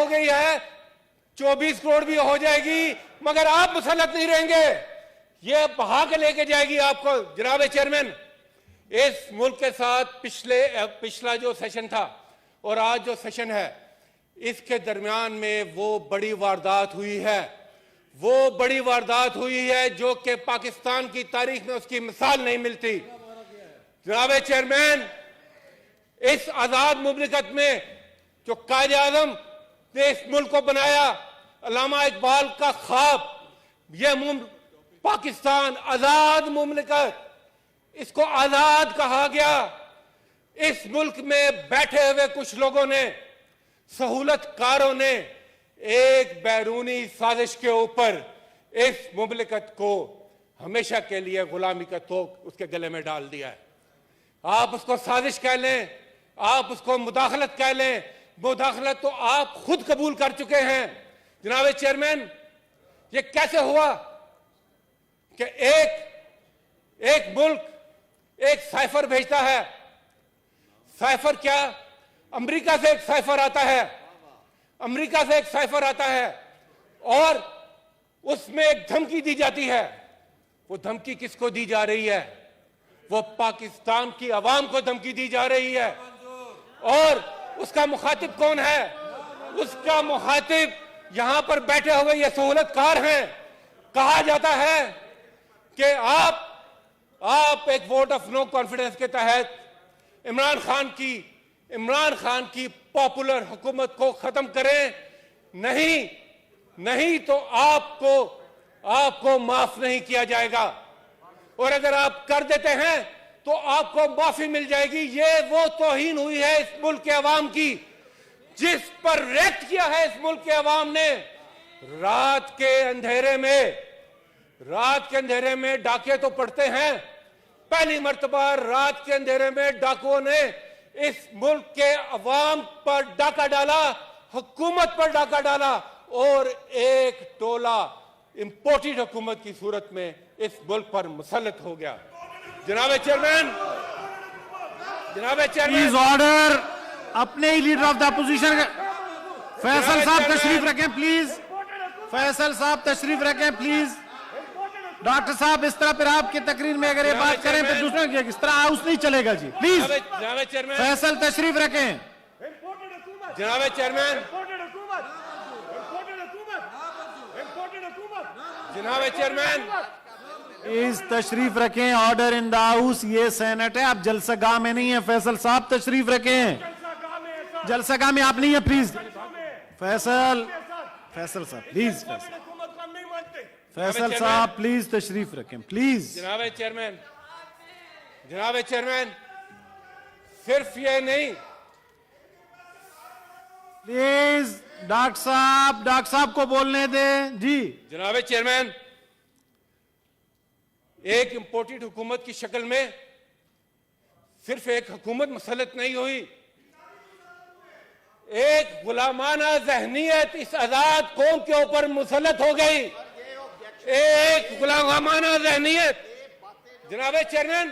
हो गई है, 24 करोड़ भी हो जाएगी, मगर आप मुसल्लत नहीं रहेंगे। ये बहा के लेके जाएगी आपको। जनाब चेयरमैन, इस मुल्क के साथ पिछला जो सेशन था और आज जो सेशन है, इसके दरमियान में वो बड़ी वारदात हुई है, वो बड़ी वारदात हुई है जो कि पाकिस्तान की तारीख में उसकी मिसाल नहीं मिलती। जनाब चेयरमैन, इस आजाद मुमलिकत में जो कायदे आज़म ने इस मुल्क को बनाया, अल्लामा इकबाल का ख्वाब, यह पाकिस्तान आजाद मुमलिकत, इसको आजाद कहा गया। इस मुल्क में बैठे हुए कुछ लोगों ने, सहूलतकारों ने, एक बैरूनी साजिश के ऊपर इस मुमलिकत को हमेशा के लिए गुलामी का तोक उसके गले में डाल दिया है। आप उसको साजिश कह लें, आप उसको मुदाखलत कह लें, मुदाखलत तो आप खुद कबूल कर चुके हैं। जनाब चेयरमैन, ये कैसे हुआ कि एक मुल्क एक साइफर भेजता है? साइफर क्या? अमेरिका से एक साइफर आता है, अमेरिका से एक साइफर आता है और उसमें एक धमकी दी जाती है। वो धमकी किसको दी जा रही है? वो पाकिस्तान की आवाम को धमकी दी जा रही है। और उसका मुखातिब कौन है? उसका मुखातिब यहां पर बैठे हुए ये सहूलतकार हैं। कहा जाता है कि आप एक वोट ऑफ नो कॉन्फिडेंस के तहत इमरान खान की पॉपुलर हुकूमत को खत्म करें। नहीं तो आपको माफ नहीं किया जाएगा, और अगर आप कर देते हैं तो आपको माफी मिल जाएगी। ये वो तौहीन हुई है इस मुल्क के अवाम की, जिस पर रिएक्ट किया है इस मुल्क के अवाम ने। रात के अंधेरे में डाके तो पड़ते हैं। पहली मर्तबा रात के अंधेरे में डाकुओं ने इस मुल्क के अवाम पर डाका डाला, हुकूमत पर डाका डाला, और एक टोला इंपोर्टेड हुकूमत की सूरत में इस मुल्क पर मुसल्लत हो गया। जनाब चेयरमैन, प्लीज ऑर्डर। अपने ही leader of the opposition Faisal sahab तशरीफ रखें प्लीज। फैसल साहब तशरीफ रखें प्लीज। डॉक्टर साहब, इस तरह फिर आपकी तकरीर में अगर ये बात करें फिर दूसरों की इस तरह हाउस नहीं चलेगा जी। प्लीज फैसल तशरीफ रखें। जनाब चेयरमैन, प्लीज तशरीफ रखें। Order in the house. ये सेनेट है, आप जलसगाह में नहीं है। फैसल साहब तशरीफ रखें। जलसगाह में आप नहीं है प्लीज। फैसल साहब प्लीज। फैसल साहब प्लीज तशरीफ रखें प्लीज। जनाब चेयरमैन, सिर्फ ये नहीं, प्लीज डॉक्टर साहब को बोलने दें जी। जनाब चेयरमैन, एक इंपोर्टेड हुकूमत की शक्ल में सिर्फ एक हुकूमत मुसल्लत नहीं हुई, एक गुलामाना जहनीत इस आजाद कौम के ऊपर मुसल्लत हो गई। एक गुलामाना जहनीत। जनाब चेयरमैन,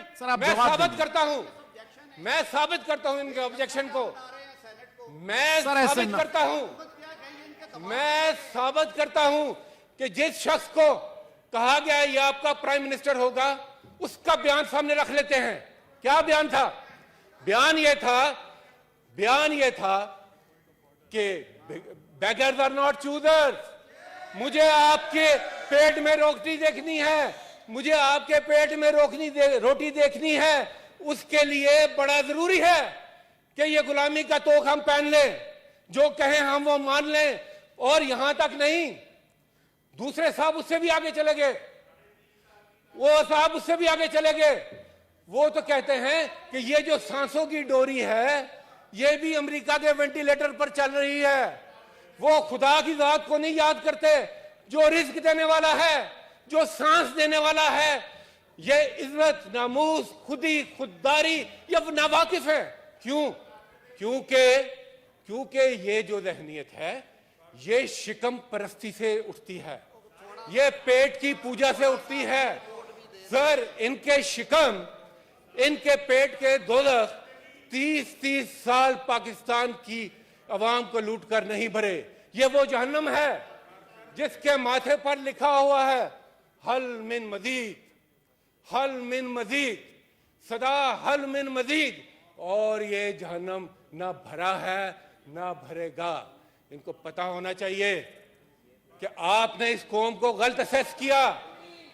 मैं साबित करता हूं इनके ऑब्जेक्शन को। मैं साबित करता हूं कि जिस शख्स को कहा गया है ये आपका प्राइम मिनिस्टर होगा, उसका बयान सामने रख लेते हैं। क्या बयान था? बयान ये था कि बेगर्स आर नॉट चूजर्स। मुझे आपके पेट में रोटी देखनी है, मुझे आपके पेट में रोटी देखनी है। उसके लिए बड़ा जरूरी है कि ये गुलामी का तोख हम पहन लें, जो कहें हम वो मान लें। और यहां तक नहीं, दूसरे साहब उससे भी आगे चले गए। वो तो कहते हैं कि ये जो सांसों की डोरी है ये भी अमेरिका के वेंटिलेटर पर चल रही है। वो खुदा की जात को नहीं याद करते, जो रिस्क देने वाला है, जो सांस देने वाला है। ये इज्जत, नामूस, खुददारी ये नावाकिफ है। क्योंकि ये जो जहनीत है ये शिकम परस्ती से उठती है, ये पेट की पूजा से उठती है। सर, इनके पेट के दोज़ख 30 साल पाकिस्तान की अवाम को लूट कर नहीं भरे। ये वो जहन्नम है जिसके माथे पर लिखा हुआ है हल मिन मजीद, हल मिन मजीद, सदा हल मिन मजीद। और ये जहन्नम ना भरा है ना भरेगा। इनको पता होना चाहिए कि आपने इस कौम को गलत असेस किया,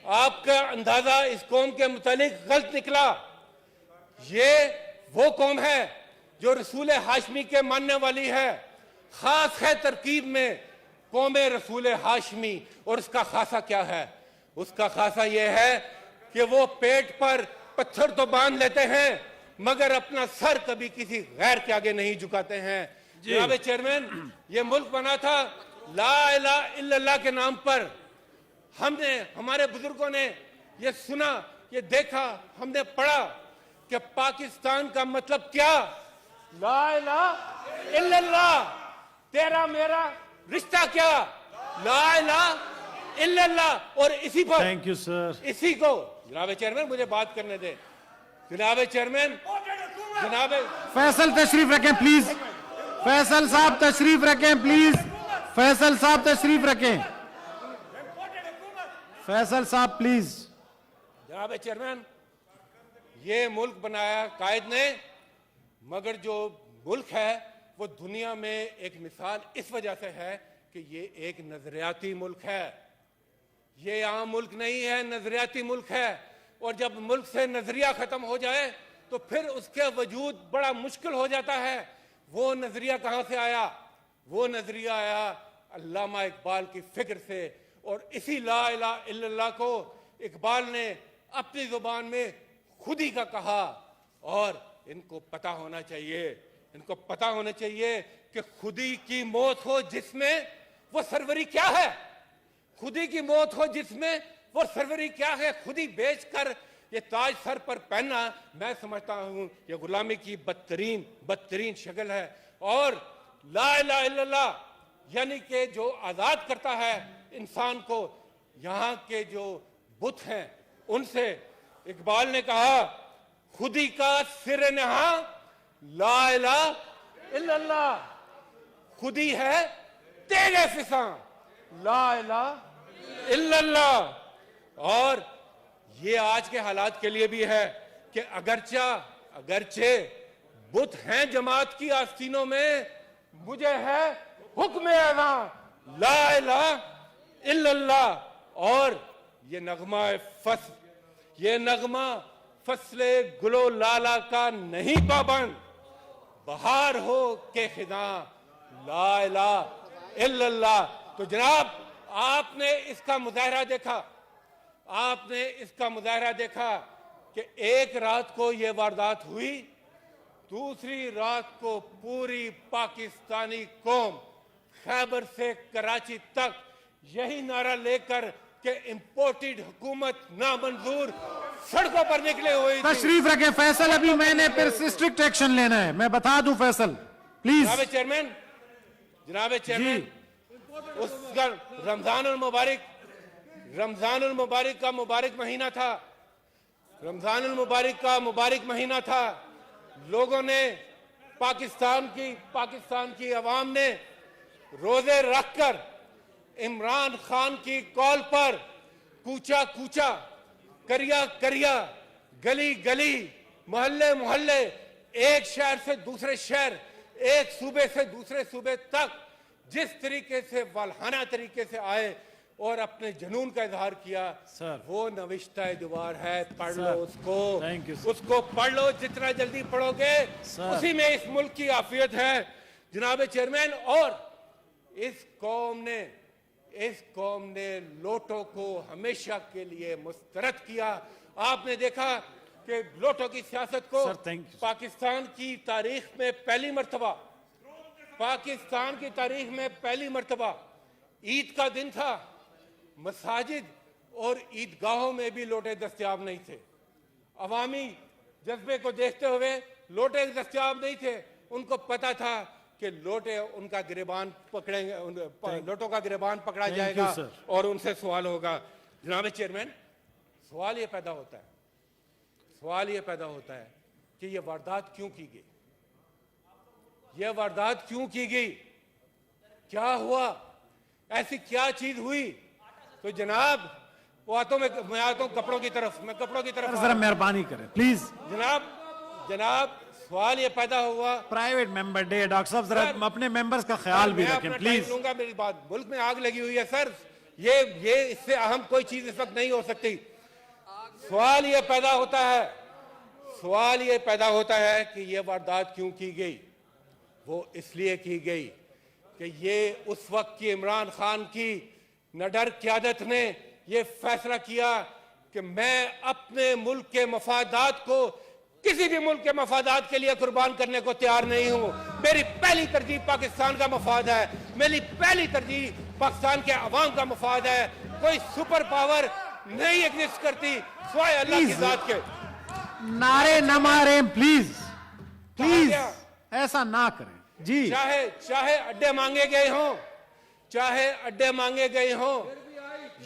आपका अंदाजा इस कौम के मुतालिक गलत निकला। ये वो कौम है जो रसूल हाशमी के मानने वाली है। खास है तरकीब में कौम रसूल हाशमी। और उसका खासा क्या है? उसका खासा यह है कि वो पेट पर पत्थर तो बांध लेते हैं मगर अपना सर कभी किसी गैर के आगे नहीं झुकाते हैं। जनाब चेयरमैन, ये मुल्क बना था ला इलाहा इल्लल्लाह के नाम पर। हमने, हमारे बुजुर्गों ने ये सुना, ये देखा, हमने पढ़ा कि पाकिस्तान का मतलब क्या? ला इलाहा इल्लल्लाह। तेरा मेरा रिश्ता क्या? ला इलाहा इल्लल्लाह। और इसी पर, थैंक यू सर। इसी को जनाब चेयरमैन मुझे बात करने दे। जनाब चेयरमैन, जनाब फैसल तशरीफ रखें प्लीज। फैसल साहब तशरीफ रखें प्लीज। फैसल साहब तशरीफ रखें। फैसल साहब प्लीज। जनाब चेयरमैन, ये मुल्क बनाया कायद ने, मगर जो मुल्क है वो दुनिया में एक मिसाल इस वजह से है कि ये एक नजरियाती मुल्क है। ये आम मुल्क नहीं है, नजरियाती मुल्क है। और जब मुल्क से नजरिया खत्म हो जाए तो फिर उसके वजूद बड़ा मुश्किल हो जाता है। वो नजरिया कहां से आया? वो नजरिया आया अल्लामा इकबाल की फिक्र से। और इसी ला इलाहा इल्लल्लाह को इकबाल ने अपनी जुबान में खुदी का कहा। और इनको पता होना चाहिए, इनको पता होना चाहिए कि खुदी की मौत हो जिसमें वो सरवरी क्या है। खुदी की मौत हो जिसमें वो सरवरी क्या है। खुदी बेचकर ये ताज सर पर पहनना, मैं समझता हूं ये गुलामी की बदतरीन शक्ल है। और ला इलाहा इल्लल्लाह यानी कि जो आजाद करता है इंसान को यहाँ के जो बुत हैं उनसे। इकबाल ने कहा खुदी का सिर नहा ला इलाहा इल्लल्लाह। खुदी है तेरे फिसा ला इलाहा इल्लल्लाह। और ये आज के हालात के लिए भी है कि अगरचे बुत हैं जमात की आस्तीनों में, मुझे है हुक्म अज़ा ला इलाहा इल्लल्लाह। और ये नगमा फसल, ये नगमा फसले गुलो लाला का नहीं पाबंद, बहार हो के खिदा ला इलाहा इल्लल्लाह। तो जनाब, आपने इसका मुजाहरा देखा, आपने इसका मुजाहरा देखा कि एक रात को यह वारदात हुई, दूसरी रात को पूरी पाकिस्तानी कौम खैबर से कराची तक यही नारा लेकर कि इंपोर्टेड हुकूमत नामंजूर सड़कों पर निकले हुए। तशरीफ रखें फैसल, अभी मैंने फिर स्ट्रिक्ट एक्शन लेना है, मैं बता दूं फैसल प्लीज। जनाब चेयरमैन, उसका रमजानुल मुबारक का मुबारक महीना था। रमजानुल मुबारक का मुबारक महीना था। लोगों ने, पाकिस्तान की अवाम ने रोजे रखकर इमरान खान की कॉल पर कूचा कूचा, करिया करिया, गली गली, मोहल्ले मोहल्ले, एक शहर से दूसरे शहर, एक सूबे से दूसरे सूबे तक जिस तरीके से वालहाना तरीके से आए और अपने जुनून का इजहार किया, सर, वो नविश्ता दीवार है, पढ़ लो उसको, उसको पढ़ लो। जितना जल्दी पढ़ोगे उसी में इस मुल्क की आफियत है जनाब चेयरमैन। और इस कौम ने लोटो को हमेशा के लिए मुस्तरद किया। आपने देखा कि लोटो की सियासत को पाकिस्तान की तारीख में पहली मर्तबा ईद का दिन था, मसाजिद और ईदगाहों में भी लोटे दस्तयाब नहीं थे। अवामी जज्बे को देखते हुए लोटे दस्तयाब नहीं थे। उनको पता था कि लोटे उनका गिरबान पकड़ेंगे, लोटों का गिरबान पकड़ा जाएगा और उनसे सवाल होगा। जनाब चेयरमैन, सवाल ये पैदा होता है कि ये वारदात क्यों की गई? क्या हुआ, ऐसी क्या चीज हुई? तो जनाब वो आता हूं मैं आता हूं कपड़ों की तरफ, मैं कपड़ों की तरफ जरा मेहरबानी करें प्लीज। जनाब सवाल ये पैदा हुआ, प्राइवेट मेंबर डे, डॉक्टर साहब जरा अपने मेंबर्स का ख्याल भी रखें प्लीज। लूंगा, मेरी बात, मुल्क में आग लगी हुई है सर, ये इससे अहम कोई चीज इस वक्त नहीं हो सकती। सवाल ये पैदा होता है कि ये वारदात क्यों की गई? वो इसलिए की गई कि ये उस वक्त की इमरान खान की निडर क़यादत ने ये फैसला किया कि मैं अपने मुल्क के मफादात को किसी भी मुल्क के मफादात के लिए कुर्बान करने को तैयार नहीं हूं। मेरी पहली तरजीह पाकिस्तान का मफाद है, मेरी पहली तरजीह पाकिस्तान के अवाम का मफाद है। कोई सुपर पावर नहीं एग्जिस्ट करती सिवाय अल्लाह की जात के। नारे न मारे प्लीज, प्लीज ऐसा ना करें जी। चाहे अड्डे मांगे गए हों,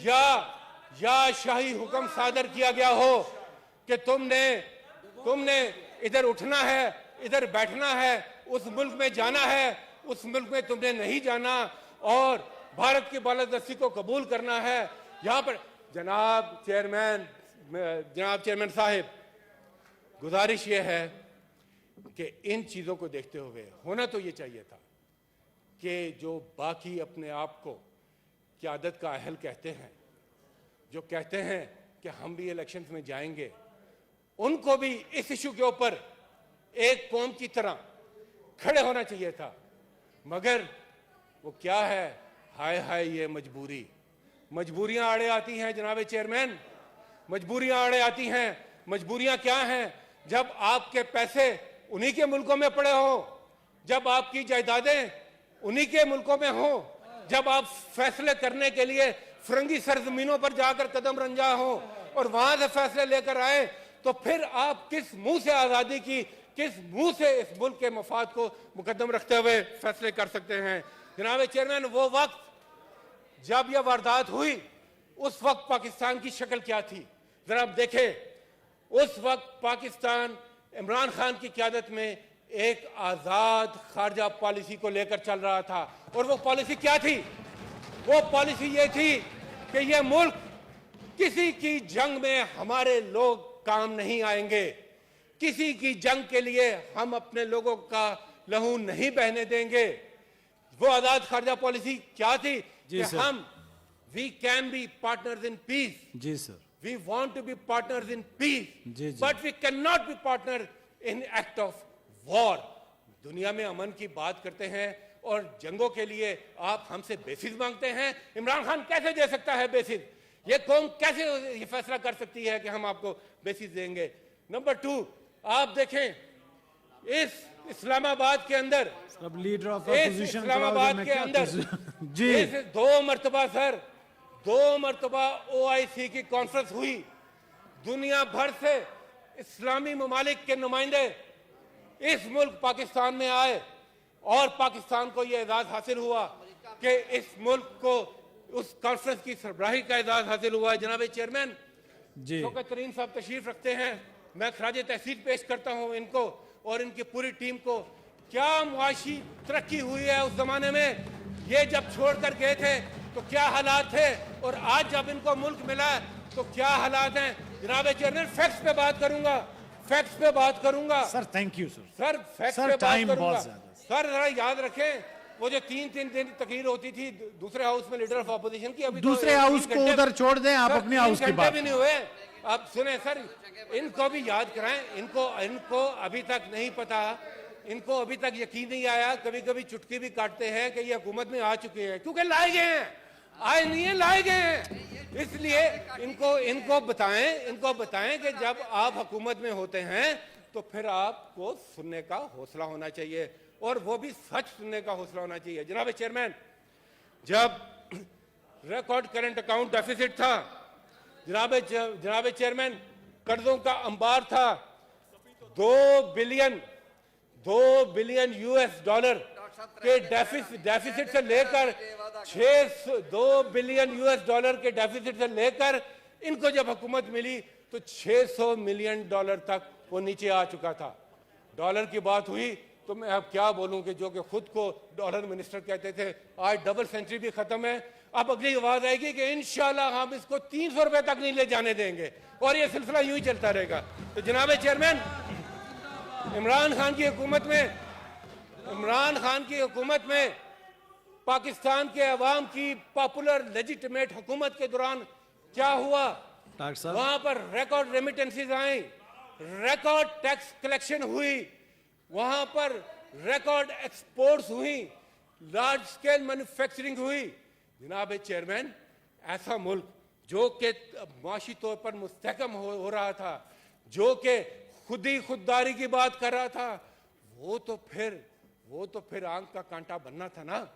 या शाही हुक्म सादर किया गया हो कि तुमने इधर उठना है, इधर बैठना है, उस मुल्क में जाना है, उस मुल्क में तुमने नहीं जाना और भारत की बालादस्ती को कबूल करना है। यहां पर जनाब चेयरमैन साहिब, गुजारिश ये है कि इन चीजों को देखते हुए होना तो ये चाहिए था कि जो बाकी अपने आप को क़यादत का अहल कहते हैं, जो कहते हैं कि हम भी इलेक्शंस में जाएंगे, उनको भी इस इशू के ऊपर एक कौम की तरह खड़े होना चाहिए था। मगर वो क्या है, हाय हाय ये मजबूरियां आड़े आती हैं जनाब चेयरमैन, मजबूरियां आड़े आती हैं। मजबूरियां क्या हैं? जब आपके पैसे उन्हीं के मुल्कों में पड़े हो, जब आपकी जायदादें उन्हीं के मुल्कों में हो, जब आप फैसले करने के लिए फिरंगी सरजमीनों पर जाकर कदम रंजा हो और वहां से फैसले लेकर आए, तो फिर आप किस मुंह से आजादी की, किस मुंह से इस मुल्क के मफाद को मुकद्दम रखते हुए फैसले कर सकते हैं? जनाब चेयरमैन, वो वक्त जब यह वारदात हुई, उस वक्त पाकिस्तान की शक्ल क्या थी? जरा आप देखें, उस वक्त पाकिस्तान इमरान खान की क़यादत में एक आजाद खारजा पॉलिसी को लेकर चल रहा था। और वो पॉलिसी क्या थी? वो पॉलिसी ये थी कि ये मुल्क किसी की जंग में हमारे लोग काम नहीं आएंगे, किसी की जंग के लिए हम अपने लोगों का लहू नहीं बहने देंगे। वो आजाद खारजा पॉलिसी क्या थी कि हम we can be partners in peace. जी sir, we want to be partners in peace, but we can not be partner in act of war. दुनिया में अमन की बात करते हैं और जंगों के लिए आप हमसे बेसिस मांगते हैं। इमरान खान कैसे दे सकता है बेसिस? ये कौन कैसे ये फैसला कर सकती है कि हम आपको बेसिस देंगे? नंबर 2, आप देखें इस इस्लामाबाद के अंदर, लीडर ऑफ इस्लामाबाद के अंदर जी 2 मरतबा OIC की कॉन्फ्रेंस हुई। दुनिया भर से इस्लामी ममालिक के नुमाइंदे इस मुल्क पाकिस्तान में आए और पाकिस्तान को यह एजाज हासिल हुआ कि इस मुल्क को उस कॉन्फ्रेंस की सरबराही का एजाज हासिल हुआ। जनाब चेयरमैन शौकत तरीन साहब तशरीफ रखते हैं, मैं खराज तहसीन पेश करता हूं इनको और इनकी पूरी टीम को। क्या मुआशी तरक्की हुई है उस जमाने में? ये जब छोड़कर गए थे तो क्या हालात थे और आज जब इनको मुल्क मिला तो क्या हालात हैं? जनाब चेयरमैन, फैक्ट्स पे बात करूंगा sir. Thank you sir, facts पे बात करूंगा सर। जरा याद रखें, वो जो 3 दिन तकरीर होती थी दूसरे हाउस में लीडर ऑफ ऑपोजिशन की, अभी दूसरे हाउस को उधर छोड़ दें, आप अपने हाउस की बात भी नहीं हुए। आप सुने सर, इनको भी याद कराएं, इनको अभी तक नहीं पता, इनको अभी तक यकीन नहीं आया। कभी कभी चुटकी भी काटते हैं कि ये हुकूमत में आ चुके हैं, क्योंकि लाए गए हैं, आए नहीं है, लाए गए हैं। इसलिए इनको बताएं कि जब आप हुकूमत में होते हैं तो फिर आपको सुनने का हौसला होना चाहिए और वो भी सच सुनने का हौसला होना चाहिए। जनाब चेयरमैन, जब रिकॉर्ड करंट अकाउंट डेफिसिट था, जनाब चेयरमैन, कर्जों का अंबार था, 2 बिलियन US$ के डेफिसिट से लेकर 2 बिलियन US$ के डेफिसिट से लेकर इनको जब हुकूमत मिली तो $600 मिलियन तक वो नीचे आ चुका था। डॉलर की बात हुई तो मैं अब क्या बोलूं कि जो कि खुद को डॉलर मिनिस्टर कहते थे, आज डबल सेंचुरी भी खत्म है। अब अगली आवाज आएगी कि इंशाल्लाह हम इसको 300 रुपए तक नहीं ले जाने देंगे, और ये सिलसिला यूं ही चलता रहेगा। तो जनाब चेयरमैन, इमरान खान की हुकूमत में पाकिस्तान के अवाम की पॉपुलर लेजिटिमेट हुकूमत के दौरान क्या हुआ? डॉक्टर साहब, वहां पर रिकॉर्ड रेमिटेंसेस आई, रिकॉर्ड टैक्स कलेक्शन हुई, वहां पर रिकॉर्ड एक्सपोर्ट्स हुई, लार्ज स्केल मैन्युफैक्चरिंग हुई। जनाब चेयरमैन, ऐसा मुल्क जो कि माशी तौर पर मुस्तहकम हो रहा था, जो कि खुददारी की बात कर रहा था, वो तो फिर आंख का कांटा बनना था ना।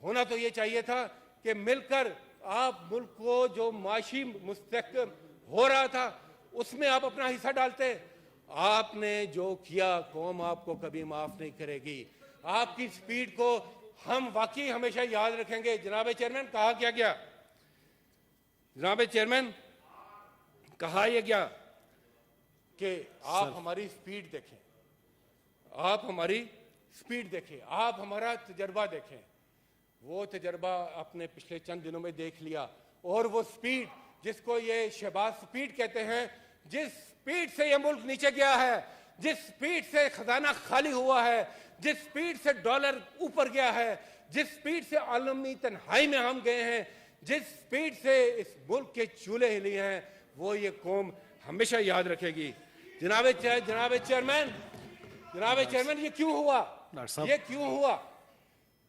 होना तो ये चाहिए था कि मिलकर आप मुल्क को जो माशी मुस्तहकम हो रहा था उसमें आप अपना हिस्सा डालते। आपने जो किया कौम आपको कभी माफ नहीं करेगी। आपकी स्पीड को हम वाकई हमेशा याद रखेंगे। जनाब चेयरमैन, कहा क्या गया? जनाब चेयरमैन, कहा यह गया कि आप हमारी स्पीड देखें, आप हमारी स्पीड देखें, आप हमारा तजर्बा देखें। वो तजर्बा आपने पिछले चंद दिनों में देख लिया, और वो स्पीड जिसको ये शहबाज स्पीड कहते हैं, जिस स्पीड से ये मुल्क नीचे गया है, जिस स्पीड से खजाना खाली हुआ है, जिस स्पीड से डॉलर ऊपर गया है, जिस स्पीड से आलमी तन्हाई में हम गए हैं, जिस स्पीड से इस मुल्क के चूल्हे हिली हैं, वो ये कौम हमेशा याद रखेगी। जनाब चेयरमैन, ये क्यों हुआ? ये क्यों हुआ?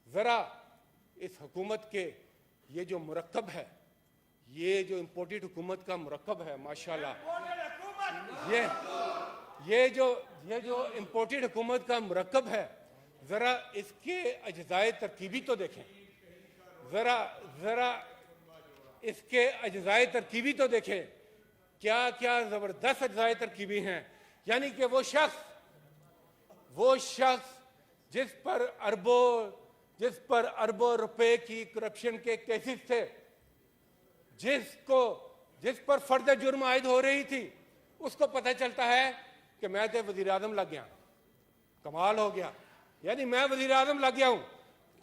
जरा इस हुकूमत के ये जो मुरक्कब है, ये जो इम्पोर्टेड हुकूमत का मुरक्कब है, माशाल्लाह, ये जो इम्पोर्टेड हुकूमत का मुरक्कब है, जरा इसके अज्जाए तरकीबी तो देखें। जरा इसके अज्जाए तरकीबी तो देखें। क्या क्या जबरदस्त अज्जाए तरकीबी हैं। यानी कि वो शख्स जिस पर अरबों रुपए की करप्शन के केसेस थे, जिस पर फर्द जुर्म आयद हो रही थी, उसको पता चलता है कि मैं तो वजीर आजम लग गया। कमाल हो गया। यानी मैं वजीर आजम लग गया हूं।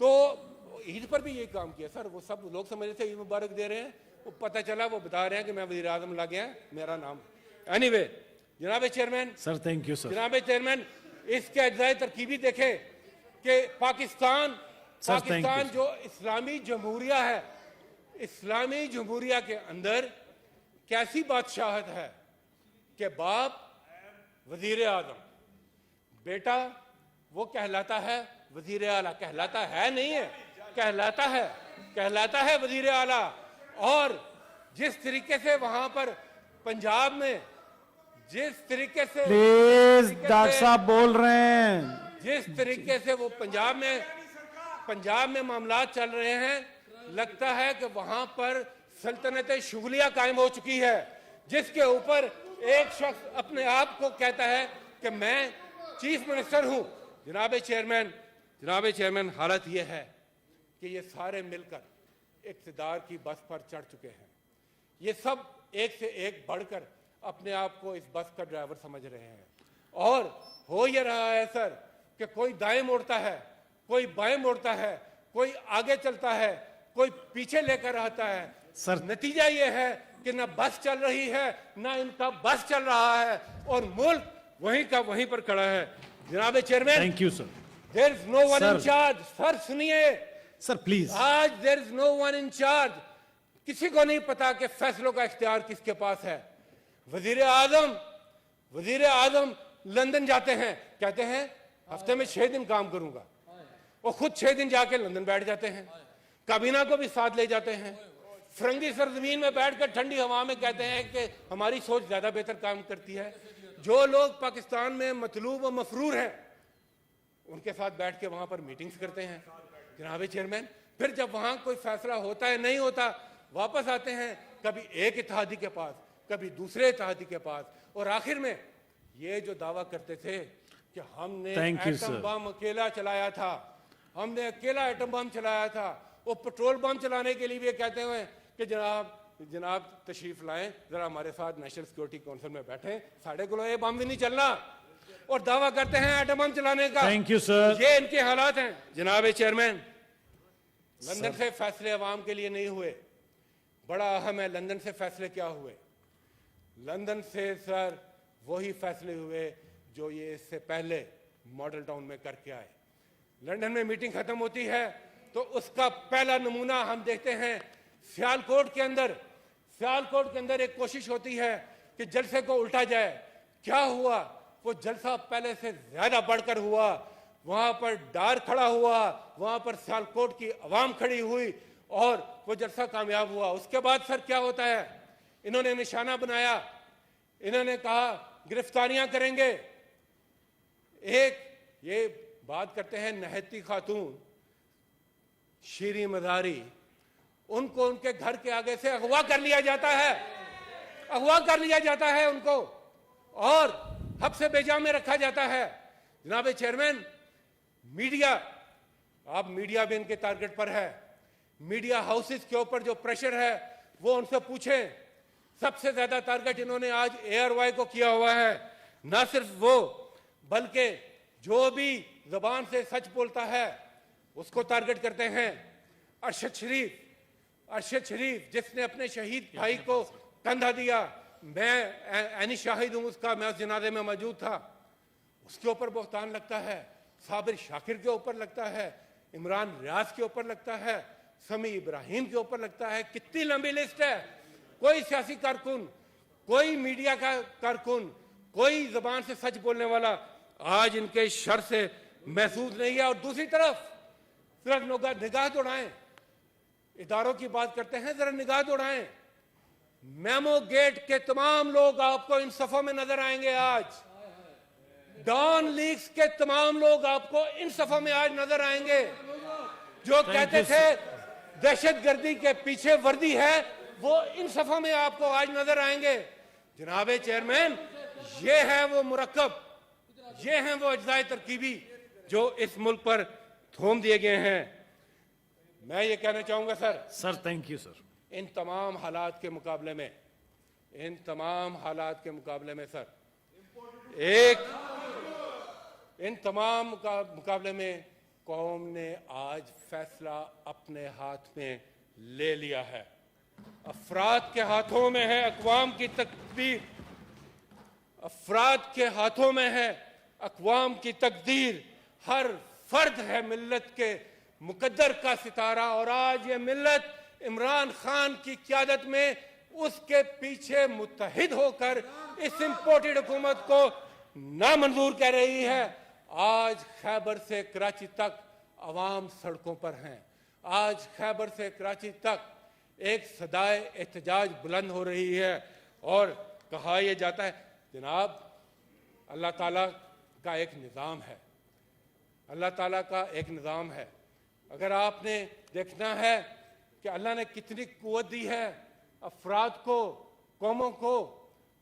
तो ईद पर भी यही काम किया सर। वो सब लोग समझ रहे थे ईद मुबारक दे रहे हैं, वो पता चला वो बता रहे हैं कि मैं वजीर आजम लग गया, मेरा नाम। एनीवे, जनाब chairman, sir thank you sir. जनाब चेयरमैन, इसके अज्जाए तरकीबी देखें कि पाकिस्तान जो इस्लामी जमहूरिया है, इस्लामी जमहूरिया के अंदर कैसी बादशाहत है कि बाप वजीर आजम, बेटा वो कहलाता है वजीर आला। कहलाता है नहीं है, कहलाता है वजीर आला। और जिस तरीके से वहां पर पंजाब में, जिस तरीके से प्लीज डॉक्टर साहब बोल रहे हैं, जिस तरीके से वो पंजाब में मामलात चल रहे हैं, लगता है कि वहां पर सल्तनत शुगलिया कायम हो चुकी है, जिसके ऊपर एक शख्स अपने आप को कहता है कि मैं चीफ मिनिस्टर हूं। जनाब चेयरमैन, हालत यह है कि ये सारे मिलकर इक़्तिदार की बस पर चढ़ चुके हैं। ये सब एक से एक बढ़कर अपने आप को इस बस का ड्राइवर समझ रहे हैं। और हो ये रहा है सर कि कोई दाएं मोड़ता है, कोई बाएं मोड़ता है, कोई आगे चलता है, कोई पीछे लेकर आता है। सर, नतीजा ये है कि ना बस चल रही है, ना इनका बस चल रहा है, और मुल्क वहीं का वहीं पर खड़ा है। जनाब chairman, thank you sir. There is no one in sir. Charge. Sir सुनिए सर प्लीज। आज there is no one in charge. किसी को नहीं पता कि फैसलों का इख्तियार किसके पास है। वजीर आजम लंदन जाते हैं, कहते हैं हफ्ते में 6 दिन काम करूंगा। वो खुद 6 दिन जाके लंदन बैठ जाते हैं, काबीना को भी साथ ले जाते हैं। फरंगी सरजमीन में बैठकर ठंडी हवा में कहते हैं कि हमारी सोच ज्यादा बेहतर काम करती है। जो लोग पाकिस्तान में मतलूब और मफरूर हैं, उनके साथ बैठ के वहां पर मीटिंग्स करते हैं। जनाब चेयरमैन, फिर जब वहां कोई फैसला होता है, नहीं होता, वापस आते हैं कभी एक इत्तेहादी के पास, कभी दूसरे इत्तेहादी के पास, और आखिर में ये जो दावा करते थे कि हमने एटम बम अकेला चलाया था, हमने अकेला एटम बम चलाया था। वो पेट्रोल बम चलाने के लिए भी कहते हुए कि जनाब तशरीफ लाएं, जरा हमारे साथ नेशनल सिक्योरिटी काउंसिल में बैठे, साढ़े को ये बम भी नहीं चलना। और दावा करते हैं एटम बम चलाने का। Thank you sir. ये इनके हालात हैं। जनाब चेयरमैन, लंदन से फैसले अवाम के लिए नहीं हुए, बड़ा अहम है लंदन से फैसले क्या हुए। लंदन से सर वही फैसले हुए जो ये इससे पहले मॉडल टाउन में करके आए। लंदन में मीटिंग खत्म होती है तो उसका पहला नमूना हम देखते हैं सियालकोट के अंदर। सियालकोट के अंदर एक कोशिश होती है कि जलसे को उल्टा जाए। क्या हुआ? वो जलसा पहले से ज्यादा बढ़कर हुआ, वहां पर डार खड़ा हुआ, वहां पर सियालकोट की आवाम खड़ी हुई और वो जलसा कामयाब हुआ। उसके बाद सर क्या होता है? इन्होंने निशाना बनाया, इन्होंने कहा गिरफ्तारियां करेंगे। एक ये बात करते हैं नहती खातून शीरी मजारी, उनको उनके घर के आगे से अगवा कर लिया जाता है, अगवा कर लिया जाता है उनको और हब्से बेजा में रखा जाता है। जनाब चेयरमैन, मीडिया, आप मीडिया भी इनके टारगेट पर है। मीडिया हाउसेस के ऊपर जो प्रेशर है वो उनसे पूछें। सबसे ज्यादा टारगेट इन्होंने आज ARY को किया हुआ है। ना सिर्फ वो बल्कि जो भी जबान से सच बोलता है उसको टारगेट करते हैं। अरशद शरीफ जिसने अपने शहीद भाई को कंधा दिया, मैं ऐनी शाहिद हूं उसका, मैं उस जनाजे में मौजूद था। उसके ऊपर बहतान लगता है, साबिर शाकिर के ऊपर लगता है, इमरान रियाज के ऊपर लगता है, समी इब्राहिम के ऊपर लगता है। कितनी लंबी लिस्ट है। कोई सियासी कारकुन, कोई मीडिया का कारकुन, कोई जबान से सच बोलने वाला आज इनके शर से महसूस नहीं है। और दूसरी तरफ सिर्फ निगाह दौड़ाएं, इदारों की बात करते हैं, जरा निगाह दौड़ाएं। मेमो गेट के तमाम लोग आपको इन सफों में नजर आएंगे। आज डॉन लीग्स के तमाम लोग आपको इन सफों में आज नजर आएंगे। जो कहते थे दहशतगर्दी के पीछे वर्दी है, वो इन सफों में आपको आज नजर आएंगे। जनाब चेयरमैन, ये है वो मुरक्कब, ये हैं वो अज्जाए तरकीबी जो इस मुल्क पर थोम दिए गए हैं। मैं ये कहना चाहूंगा सर, थैंक यू सर। इन तमाम हालात के मुकाबले में, इन तमाम हालात के मुकाबले में सर, इन तमाम मुकाबले में कौम ने आज फैसला अपने हाथ में ले लिया है। अफराद के हाथों में है अक़वाम की तकदीर, अफराद के हाथों में है अक़वाम की तकदीर। हर फर्द है मिल्लत के मुकद्दर का सितारा और आज ये मिल्लत इमरान खान की क़यादत में उसके पीछे मुत्तहिद होकर इस इंपोर्टेड हुकूमत को नामंजूर कह रही है। आज खैबर से कराची तक अवाम सड़कों पर हैं। आज खैबर से कराची तक एक सदाए एहतजाज बुलंद हो रही है और कहा यह जाता है, जनाब अल्लाह ताला का एक निज़ाम है, अल्लाह ताला का एक निज़ाम है। अगर आपने देखना है कि अल्लाह ने कितनी कुव्वत दी है अफराद को, कौमों को,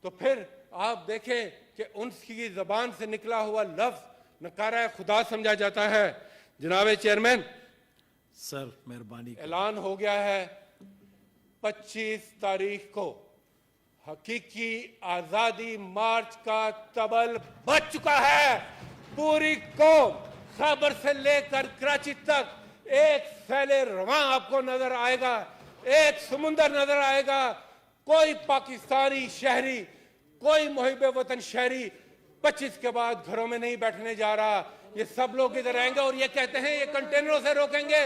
तो फिर आप देखें कि उनकी ज़बान से निकला हुआ लफ्ज़ नकारा खुदा समझा जाता है। जनाब चेयरमैन सर, मेहरबानी, ऐलान हो गया है 25 तारीख को हकीकी आजादी मार्च का तबल बज चुका है। पूरी कौम खैबर से लेकर कराची तक एक फैले रवां आपको नजर आएगा, एक समुंदर नजर आएगा। कोई पाकिस्तानी शहरी, कोई मुहिब वतन शहरी 25 के बाद घरों में नहीं बैठने जा रहा। ये सब लोग इधर आएंगे और ये कहते हैं ये कंटेनरों से रोकेंगे।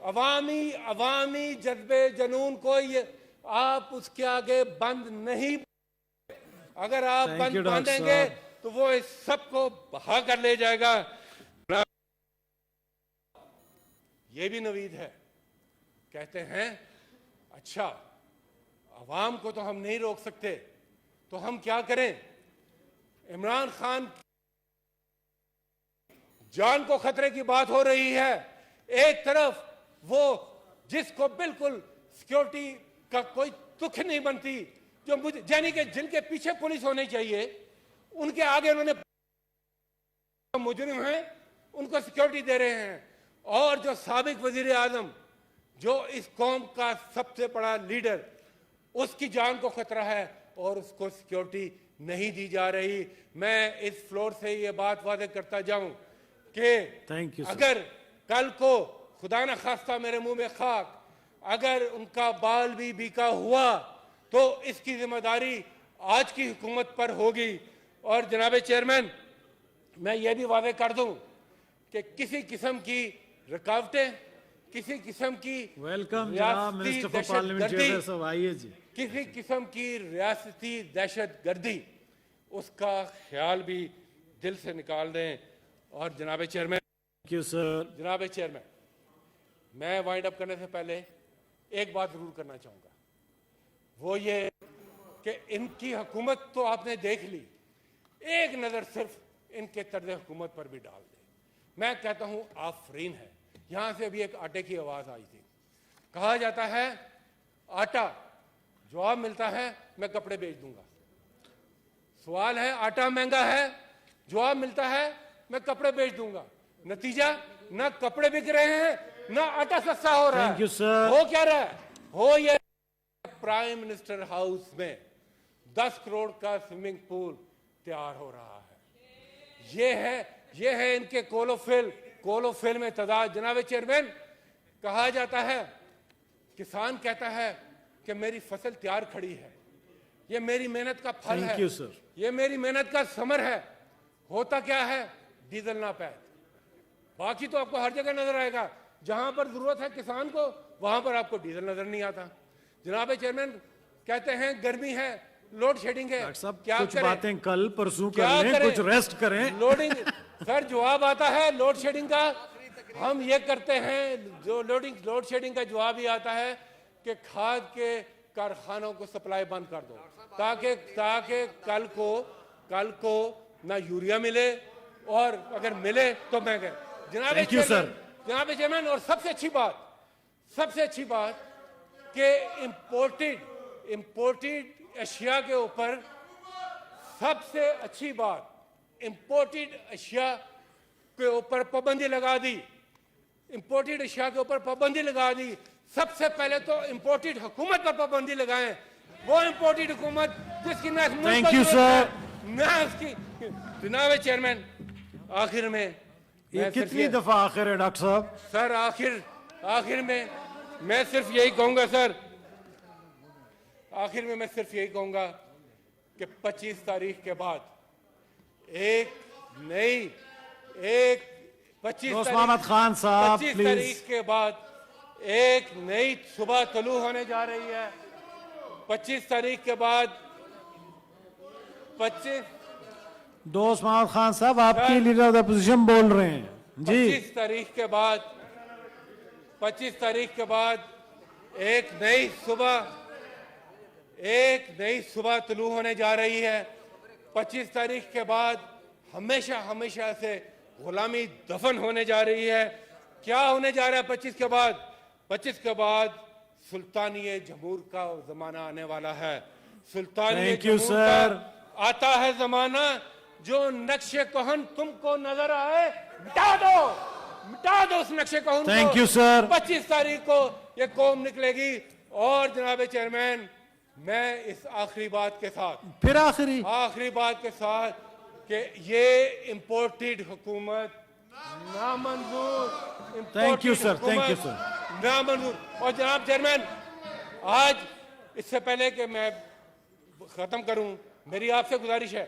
अवामी जज्बे जुनून को ये आप उसके आगे बंद नहीं, अगर आप बंद बांधेंगे तो वो इस सबको बहा कर ले जाएगा। ये भी नवीद है, कहते हैं अच्छा अवाम को तो हम नहीं रोक सकते तो हम क्या करें। इमरान खान जान को खतरे की बात हो रही है। एक तरफ वो जिसको बिल्कुल सिक्योरिटी का कोई तुख नहीं बनती, जो मुझे यानी कि जिनके पीछे पुलिस होनी चाहिए उनके आगे उन्होंने मुजरिम हैं उनको सिक्योरिटी दे रहे हैं। और जो साबिक वजीर आजम, जो इस कौम का सबसे बड़ा लीडर, उसकी जान को खतरा है और उसको सिक्योरिटी नहीं दी जा रही। मैं इस फ्लोर से ये बात वादे करता जाऊं कि Thank you, sir. अगर कल को खुदा न खास्ता मेरे मुंह में खाक, अगर उनका बाल भी बीका हुआ तो इसकी जिम्मेदारी आज की हुकूमत पर होगी। और जनाब चेयरमैन, मैं ये भी वादे कर दूं कि किसी किस्म की रुकावटें, किसी किस्म की वेलकम जनाब रियासती मिनिस्टर फॉर पार्लियामेंट दहशतगर्दी, चेयर साहब, आइए जी। किसी किस्म की रियासती दहशतगर्दी, उसका ख्याल भी दिल से निकाल दें। और जनाब चेयरमैन, थैंक यू सर। जनाब चेयरमैन, मैं वाइंड अप करने से पहले एक बात जरूर करना चाहूंगा, वो ये कि इनकी हुकूमत तो आपने देख ली, एक नजर सिर्फ इनके तर्ज हुकूमत पर भी डाल दें। मैं कहता हूं आफरीन है। यहां से अभी एक आटे की आवाज आई थी, कहा जाता है आटा, जवाब मिलता है मैं कपड़े बेच दूंगा। सवाल है आटा महंगा है, जवाब मिलता है मैं कपड़े बेच दूंगा। नतीजा, ना कपड़े बिक रहे हैं, ना आटा सस्ता हो रहा है। Thank you, sir. हो क्या रहा है? हो ये प्राइम मिनिस्टर हाउस में 10 करोड़ का स्विमिंग पूल तैयार हो रहा है। ये है इनके कोलोफिल में तदाद। जनाब चेयरमैन, कहा जाता है, किसान कहता है कि मेरी फसल तैयार खड़ी है, ये मेरी मेहनत का फल है, थैंक यू सर। ये मेरी मेहनत का समर है। होता क्या है? डीजल ना पैद। बाकी तो आपको हर जगह नजर आएगा, जहां पर जरूरत है किसान को वहां पर आपको डीजल नजर नहीं आता। जनाब चेयरमैन, कहते हैं गर्मी है, लोड शेडिंग है, डॉक्टर साहब क्या कुछ करें? बातें कल परसों क्या कर लें, करें? कुछ रेस्ट करें। लोडिंग सर, जवाब आता है लोड शेडिंग का, हम ये करते हैं, जो लोड शेडिंग का जवाब ही आता है कि खाद के कारखानों को सप्लाई बंद कर दो, ताकि कल को ना यूरिया मिले, और अगर मिले तो महंगे। जनाब चेयरमैन, और सबसे अच्छी बात कि इंपोर्टेड अशिया के ऊपर सबसे अच्छी बात, इंपोर्टेड अशिया के ऊपर पाबंदी लगा दी। इंपोर्टेड अशिया के ऊपर पाबंदी लगा दी। सबसे पहले तो इंपोर्टेड हुकूमत पर पाबंदी लगाएं, वो इंपोर्टेड हुकूमत जिसकी ना Thank you, sir. ना उसकी। जनाब चेयरमैन, आखिर में ये कितनी दफा आखिर है डॉक्टर साहब? सर, आखिर में मैं सिर्फ यही कहूंगा सर, आखिर में मैं सिर्फ यही कहूंगा कि 25 तारीख के बाद एक 25 मोहम्मद खान साहब 25 प्लीज। तारीख के बाद एक नई सुबह तलू होने जा रही है। 25 तारीख के बाद 25 दोस्त मोहम्मद खान साहब, आपकी लीडर ऑफ द अपोजिशन बोल रहे हैं जी। 25 तारीख के बाद एक नई सुबह तलू होने जा रही है। 25 तारीख के बाद हमेशा से गुलामी दफन होने जा रही है। क्या होने जा रहा है 25 के बाद? 25 के बाद सुल्तानिये जमूर का जमाना आने वाला है। सुल्तानिये Thank you, जमूर sir. का आता है जमाना, जो नक्शे कहन तुमको नजर आए मिटा दो उस नक्शे कहन को। Thank you, sir. 25 तारीख को ये कौम निकलेगी। और जनाब चेयरमैन, मैं इस आखिरी बात के साथ कि ये इंपोर्टेड हुकूमत नामंजूर। Thank you, sir. Thank you, sir. नामंजूर। और जनाब चेयरमैन, आज इससे पहले कि मैं खत्म करूं, मेरी आपसे गुजारिश है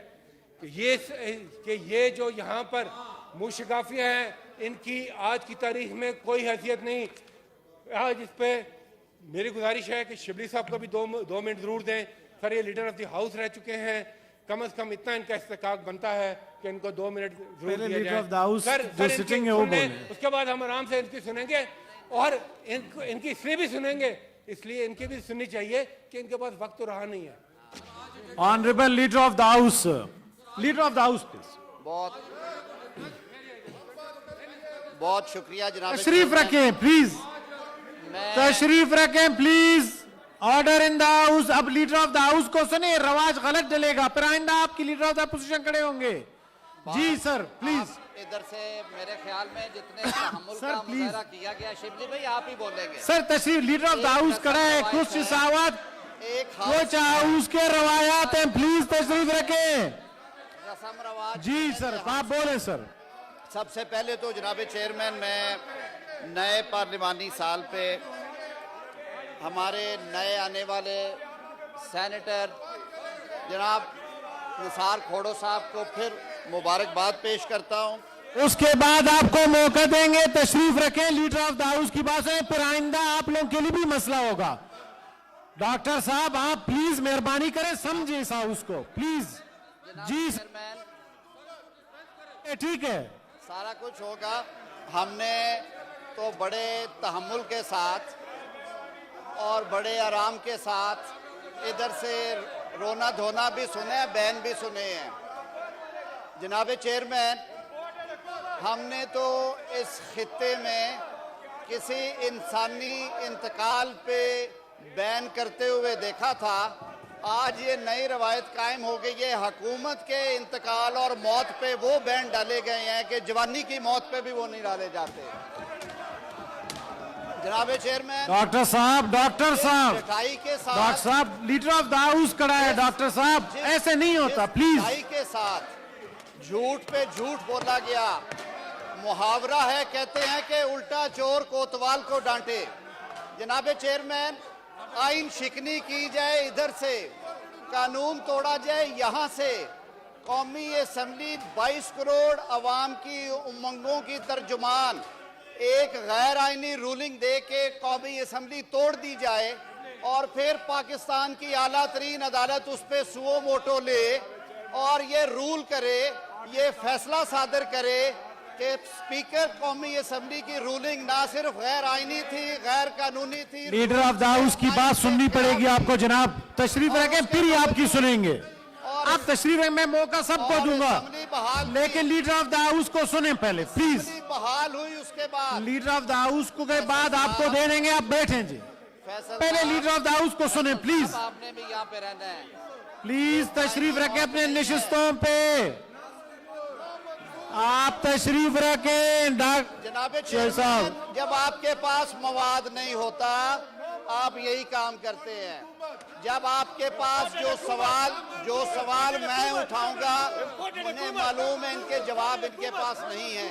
कि ये जो यहाँ पर मुशगाफियाँ हैं, इनकी आज की तारीख में कोई हैसियत नहीं। आज इस पे मेरी गुजारिश है कि शिबली साहब को भी दो मिनट जरूर दें। सर, ये लीडर ऑफ द हाउस रह चुके हैं, कम से कम इतना इनका इस्तेकाक बनता है कि इनको 2 मिनट जरूर दिए लीडर जाएं। ऑफ द हाउस जो सिटिंग है वो बोले। उसके बाद हम आराम से इनकी सुनेंगे, और इनकी इसलिए भी सुनेंगे, इसलिए इनकी भी सुननी चाहिए कि इनके पास वक्त तो रहा नहीं है। Honourable leader of the house, please. बहुत शुक्रिया जनाब। तशरीफ रखें प्लीज, तशरीफ रखें please. Order in the house. अब लीडर ऑफ द हाउस को सुने, रवाज गलत डलेगा, फिर आइंदा आपकी लीडर ऑफ द अपोजिशन खड़े होंगे। जी सर प्लीज। इधर से मेरे ख्याल में जितने तहम्मुल सर, का प्लीज। मुजाहरा किया गया, शिवली भाई आप ही बोलेंगे। सर तशरीफ, लीडर ऑफ द हाउस खड़ा है, खुश सावत। एक वो चाहूस के रवायात हैं, प्लीज तशरीफ रखें। रस्म रवाज जी सर, आप बोले सर। सबसे पहले तो जनाब चेयरमैन, मैं नए पार्लिमानी साल पे हमारे नए आने वाले सेनेटर जनाब निसार खोड़ो साहब को फिर मुबारकबाद पेश करता हूं। उसके बाद आपको मौका देंगे, तशरीफ रखें, लीडर ऑफ द हाउस की बात है, फिर आइंदा आप लोगों के लिए भी मसला होगा। डॉक्टर साहब आप प्लीज मेहरबानी करें, समझे इस हाउस को प्लीज। जी चेयरमैन, ठीक है, सारा कुछ होगा। हमने तो बड़े तहम्मुल के साथ और बड़े आराम के साथ इधर से रोना धोना भी सुने हैं, बयान भी सुने हैं। जनाब चेयरमैन, हमने तो इस खित्ते में किसी इंसानी इंतकाल पे बैन करते हुए देखा था। आज ये नई रवायत कायम हो गई है, हुकूमत के इंतकाल और मौत पे वो बैन डाले गए हैं कि जवानी की मौत पे भी वो नहीं डाले जाते। जनाब चेयरमैन, डॉक्टर साहब मिठाई के साथ, डॉक्टर साहब लीडर ऑफ द हाउस खड़ा है। डॉक्टर साहब ऐसे नहीं होता, प्लीज। मिठाई के साथ झूठ पे झूठ बोला गया। मुहावरा है, कहते हैं कि उल्टा चोर कोतवाल को डांटे। जनाब चेयरमैन, आइन शिकनी की जाए इधर से, कानून तोड़ा जाए यहाँ से। कौमी असम्बली 22 करोड़ अवाम की उमंगों की तर्जुमान, एक गैर आइनी रूलिंग दे के कौमी असम्बली तोड़ दी जाए और फिर पाकिस्तान की आला तरीन अदालत उस पर सुओ मोटो ले और ये रूल करे, ये फैसला सादर करे कि स्पीकर कौमी असम्बली की रूलिंग ना सिर्फ गैर आइनी थी, गैर कानूनी थी। लीडर ऑफ द हाउस की बात सुननी पड़ेगी आपको जनाब, तशरीफ रखें, फिर ही आपकी सुनेंगे। आप तशरीफ रखें, मैं मौका सबको दूंगा, लेकिन लीडर ऑफ द हाउस को सुने पहले प्लीज। बहाल हुई उसके बाद लीडर ऑफ द हाउस को के बाद आपको दे देंगे, आप बैठें जी। पहले लीडर ऑफ द हाउस को सुने प्लीज। आपने भी यहाँ पे रहना है। प्लीज तशरीफ रखें अपने निशिस्तों पे, आप तशरीफ रखें। जनाब साहब, चेयरमैन, जब आपके पास मवाद नहीं होता आप यही काम करते हैं। जब आपके पास जो सवाल मैं उठाऊंगा, मुझे मालूम है इनके जवाब इनके पास नहीं है।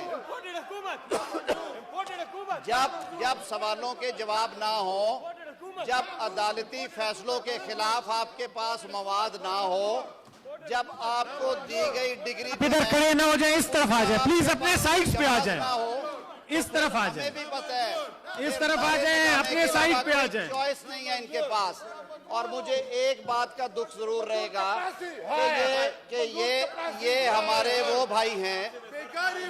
जब सवालों के जवाब ना हो, जब अदालती फैसलों के खिलाफ आपके पास मवाद ना हो, जब आपको दी गई डिग्री इधर खड़े ना हो जाए, इस तरफ आ जाए प्लीज, अपने साइड पे आ जाए, इस तरफ आ जाए, भी पता है इस तरफ आ जाए, अपने साइड पे आ जाए। चॉइस नहीं है इनके पास। और मुझे एक बात का दुख जरूर रहेगा कि ये हमारे वो भाई हैं,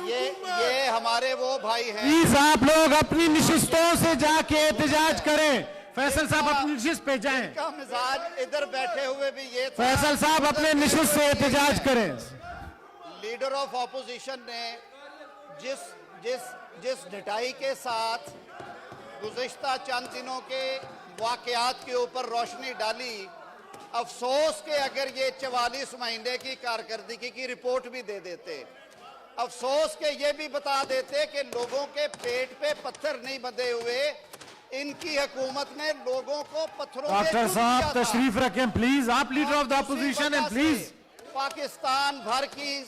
ये हमारे वो भाई हैं। प्लीज आप लोग अपनी निशिस्तों से जाके एहतजाज करें। फैसल साहब अपनी निशिस्त पे जाएं। का मिजाज इधर बैठे हुए भी ये था। फैसल साहब अपने निशिस्त से एहतजाज करें। लीडर ऑफ ऑपोजिशन ने जिस ढिठाई के साथ गुज़िश्ता चंद दिनों के वाकयात के ऊपर रोशनी डाली, अफसोस के अगर ये 44 महीने की कारकर्दगी की रिपोर्ट भी दे देते, अफसोस के ये भी बता देते कि लोगों के पेट पे पत्थर नहीं बंधे हुए, इनकी हुकूमत ने लोगों को पत्थरों में डॉक्टर चुन साहब दिया था। तशरीफ रखें प्लीज, आप लीडर ऑफ द अपोजिशन है प्लीज। पाकिस्तान भर की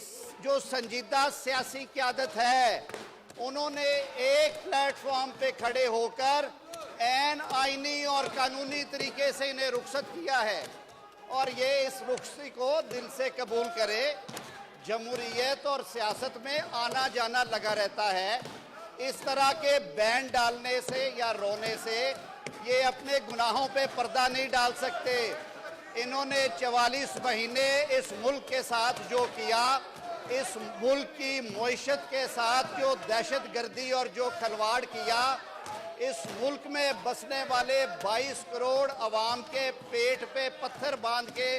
जो संजीदा सियासी क़यादत है, उन्होंने एक प्लेटफॉर्म पे खड़े होकर ऐन आईनी और कानूनी तरीके से इन्हें रुखसत किया है और ये इस रुखसती को दिल से कबूल करे। जमहूरियत और सियासत में आना जाना लगा रहता है। इस तरह के बैन डालने से या रोने से ये अपने गुनाहों पे पर्दा नहीं डाल सकते। इन्होंने 44 महीने इस मुल्क के साथ जो किया, इस मुल्क की मईशत के साथ जो दहशतगर्दी और जो खलवाड़ किया, इस मुल्क में बसने वाले 22 करोड़ अवाम के पेट पे पत्थर बांध के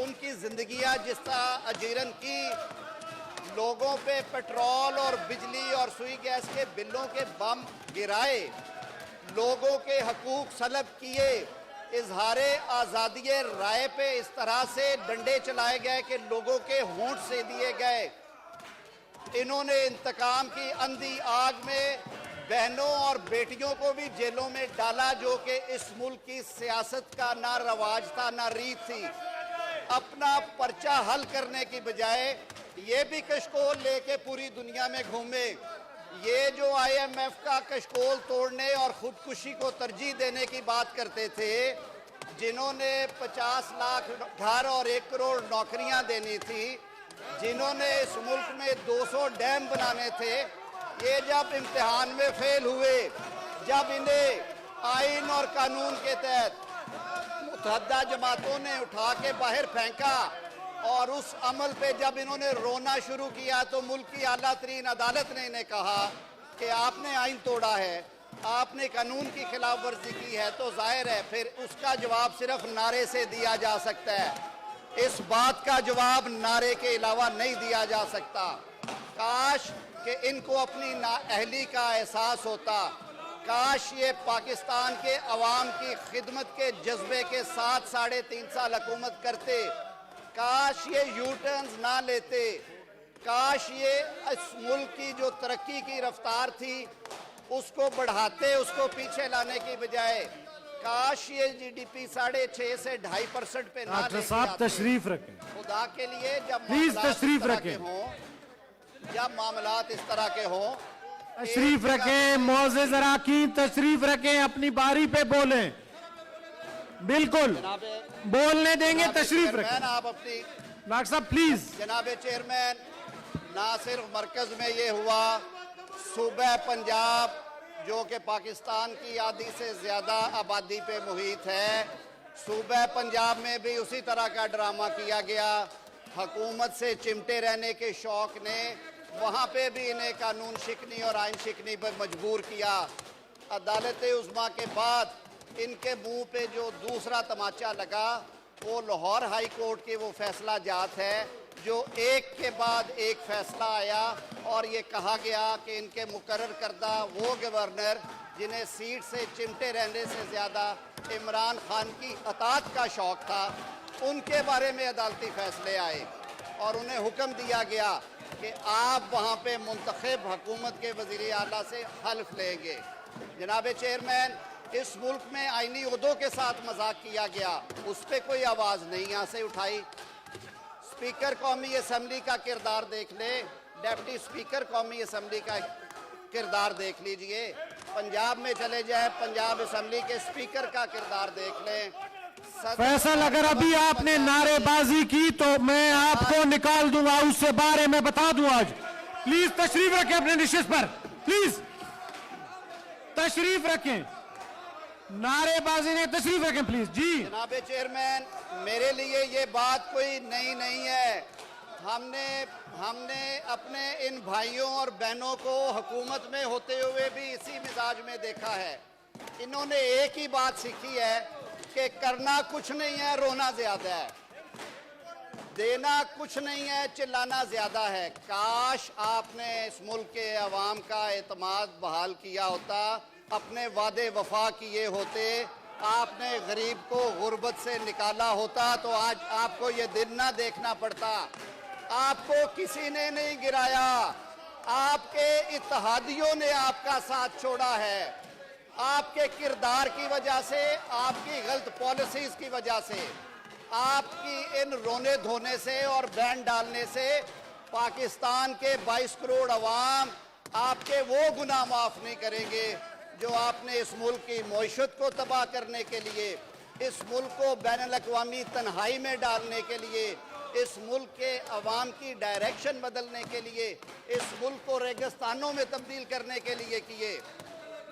उनकी जिंदगियां जिस तरह अजीरन की, लोगों पे पेट्रोल और बिजली और सुई गैस के बिलों के बम गिराए, लोगों के हकूक सलब किए, इजहारे आज़ादी राय पे इस तरह से डंडे चलाए गए कि लोगों के होंठ से दिए गए। इन्होंने इंतकाम की अंधी आग में बहनों और बेटियों को भी जेलों में डाला, जो कि इस मुल्क की सियासत का ना रवाज था ना रीत थी। अपना पर्चा हल करने की बजाय ये भी कशकोल लेके पूरी दुनिया में घूमे। ये जो IMF का कशकोल तोड़ने और खुदकुशी को तरजीह देने की बात करते थे, जिन्होंने 50 लाख घर और 1 करोड़ नौकरियां देनी थी, जिन्होंने इस मुल्क में 200 डैम बनाने थे, ये जब इम्तिहान में फेल हुए, जब इन्हें आइन और कानून के तहत मुतहद्दा जमातों ने उठा के बाहर फेंका और उस अमल पे जब इन्होंने रोना शुरू किया, तो मुल्क की आला तरीन अदालत ने इन्हें कहा कि आपने आइन तोड़ा है, आपने कानून की खिलाफ वर्जी की है, तो जाहिर है फिर उसका जवाब सिर्फ नारे से दिया जा सकता है। इस बात का जवाब नारे के अलावा नहीं दिया जा सकता। काश कि इनको अपनी नाअहली का एहसास होता, काश ये पाकिस्तान के अवाम की खिदमत के जज्बे के साथ 3.5 साल हुकूमत करते, काश ये यू टर्न्स ना लेते, काश ये इस मुल्क की जो तरक्की की रफ्तार थी उसको बढ़ाते, उसको पीछे लाने की बजाय काश ये GDP 6.5 से 2.5% पे ना डॉक्टर साहब तशरीफ रखें, खुदा के लिए। जब प्लीज मामलात तशरीफ इस तरह रखें। के हों, जब मामलात इस तरह के हों, तशरीफ रखें, मोअज़्ज़िज़ अराकीन तशरीफ रखें, अपनी बारी पे बोलें, बिल्कुल बोलने देंगे, तशरीफ रखें। आप अपनी डॉक्टर साहब प्लीज। जनाब चेयरमैन, ना सिर्फ मरकज में ये हुआ, सूबा पंजाब जो कि पाकिस्तान की आधी से ज्यादा आबादी पे मुहित है, सूबा पंजाब में भी उसी तरह का ड्रामा किया गया। हुकूमत से चिमटे रहने के शौक ने वहाँ पे भी इन्हें कानून शिकनी और आइन शिकनी पर मजबूर किया। अदालत उज़्मा के बाद इनके मुंह पे जो दूसरा तमाचा लगा वो लाहौर हाई कोर्ट के वो फैसला जात है, जो एक के बाद एक फैसला आया और ये कहा गया कि इनके मुकर्रर करदा वो गवर्नर जिन्हें सीट से चिमटे रहने से ज़्यादा इमरान खान की अतात का शौक़ था, उनके बारे में अदालती फैसले आए और उन्हें हुक्म दिया गया कि आप वहाँ पे मुंतखब हुकूमत के वज़ीर आला से हल्फ लेंगे। जनाब चेयरमैन, इस मुल्क में आईनी उहदों के साथ मजाक किया गया, उस पर कोई आवाज़ नहीं यहाँ से उठाई। स्पीकर कौमी असम्बली का किरदार देख ले, डिप्टी स्पीकर कौमी असम्बली का किरदार देख लीजिए। पंजाब में चले जाए, पंजाब असम्बली के स्पीकर का किरदार देख लें। फैसल, अगर अभी आपने नारेबाजी की तो मैं आपको निकाल दूंगा, उससे बारे में बता दूं आज। प्लीज तशरीफ रखें अपने निशिस्त पर, प्लीज तशरीफ रखें। नारेबाजी नहीं, तशरीफ रखें प्लीज। जी जनाब चेयरमैन, मेरे लिए ये बात कोई नई नहीं है। हमने अपने इन भाइयों और बहनों को हुकूमत में होते हुए भी इसी मिजाज में देखा है। इन्होंने एक ही बात सीखी है कि करना कुछ नहीं है, रोना ज्यादा है, देना कुछ नहीं है, चिल्लाना ज्यादा है। काश आपने इस मुल्क के अवाम का एतमाद बहाल किया होता, अपने वादे वफा किए होते, आपने गरीब को गुर्बत से निकाला होता, तो आज आपको ये दिन ना देखना पड़ता। आपको किसी ने नहीं गिराया, आपके इत्तेहादियों ने आपका साथ छोड़ा है। आपके किरदार की वजह से, आपकी गलत पॉलिसीज की वजह से, आपकी इन रोने धोने से और बैन डालने से पाकिस्तान के 22 करोड़ अवाम आपके वो गुनाह माफ नहीं करेंगे जो आपने इस मुल्क की मईशत को तबाह करने के लिए, इस मुल्क को बैनुल-अक़वामी तन्हाई में डालने के लिए, इस मुल्क के अवाम की डायरेक्शन बदलने के लिए, इस मुल्क को रेगिस्तानों में तब्दील करने के लिए किए।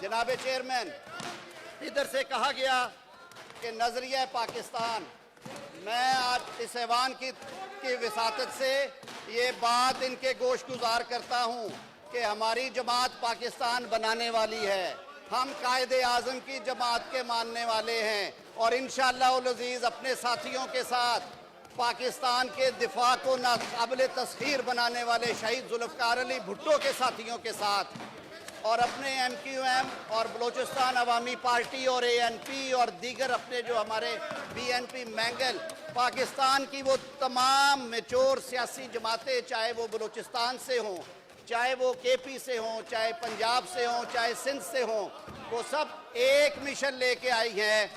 जनाब चेयरमैन, इधर से कहा गया कि नजरिया पाकिस्तान, मैं आज इस ऐवान की विसातत से ये बात इनके गोश गुजार करता हूँ कि हमारी जमात पाकिस्तान बनाने वाली है। हम कायदे आज़म की जमात के मानने वाले हैं और इंशाअल्लाह उल अज़ीज़ अपने साथियों के साथ पाकिस्तान के दिफा को नाक़ाबिल तस्खीर बनाने वाले शहीद जुल्फ़िकार अली भुट्टो के साथियों के साथ और अपने MQM और बलोचिस्तान अवामी पार्टी और ANP और दीगर अपने जो हमारे BNP मैंगल, पाकिस्तान की वो तमाम मेचोर सियासी जमातें, चाहे वो बलोचिस्तान से हों, चाहे वो केपी से हों, चाहे पंजाब से हों, चाहे सिंध से हों, वो सब एक मिशन लेके आई हैं